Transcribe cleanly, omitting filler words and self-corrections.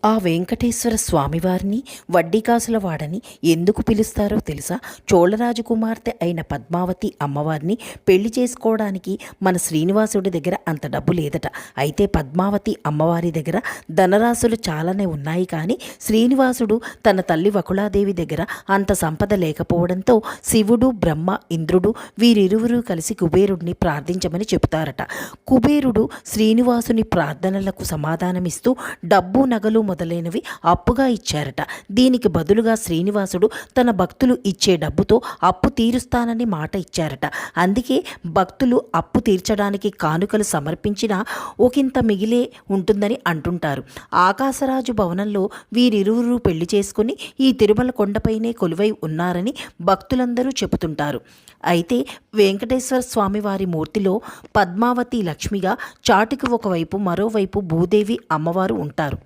ఆ వెంకటేశ్వర స్వామివారిని వడ్డీకాసుల వాడని ఎందుకు పిలుస్తారో తెలుసా? చోళరాజు కుమార్తె అయిన పద్మావతి అమ్మవారిని పెళ్లి చేసుకోవడానికి మన శ్రీనివాసుడి దగ్గర అంత డబ్బు లేదట. అయితే పద్మావతి అమ్మవారి దగ్గర ధనరాశులు చాలానే ఉన్నాయి, కానీ శ్రీనివాసుడు తన తల్లి వకుళాదేవి దగ్గర అంత సంపద లేకపోవడంతో శివుడు, బ్రహ్మ, ఇంద్రుడు వీరిరువురు కలిసి కుబేరుడిని ప్రార్థించమని చెబుతారట. కుబేరుడు శ్రీనివాసుని ప్రార్థనలకు సమాధానమిస్తూ డబ్బు, నగలు మొదలైనవి అప్పుగా ఇచ్చారట. దీనికి బదులుగా శ్రీనివాసుడు తన భక్తులు ఇచ్చే డబ్బుతో అప్పు తీరుస్తానని మాట ఇచ్చారట. అందుకే భక్తులు అప్పు తీర్చడానికి కానుకలు సమర్పించినా ఒకంత మిగిలే ఉంటుందని అంటుంటారు. ఆకాశరాజు భవనంలో వీరిరువురు పెళ్లి చేసుకుని ఈ తిరుమల కొండపైనే కొలువై ఉన్నారని భక్తులందరూ చెబుతుంటారు. అయితే వెంకటేశ్వర స్వామి వారి మూర్తిలో పద్మావతి లక్ష్మిగా చాటుకు ఒకవైపు, మరోవైపు భూదేవి అమ్మవారు ఉంటారు.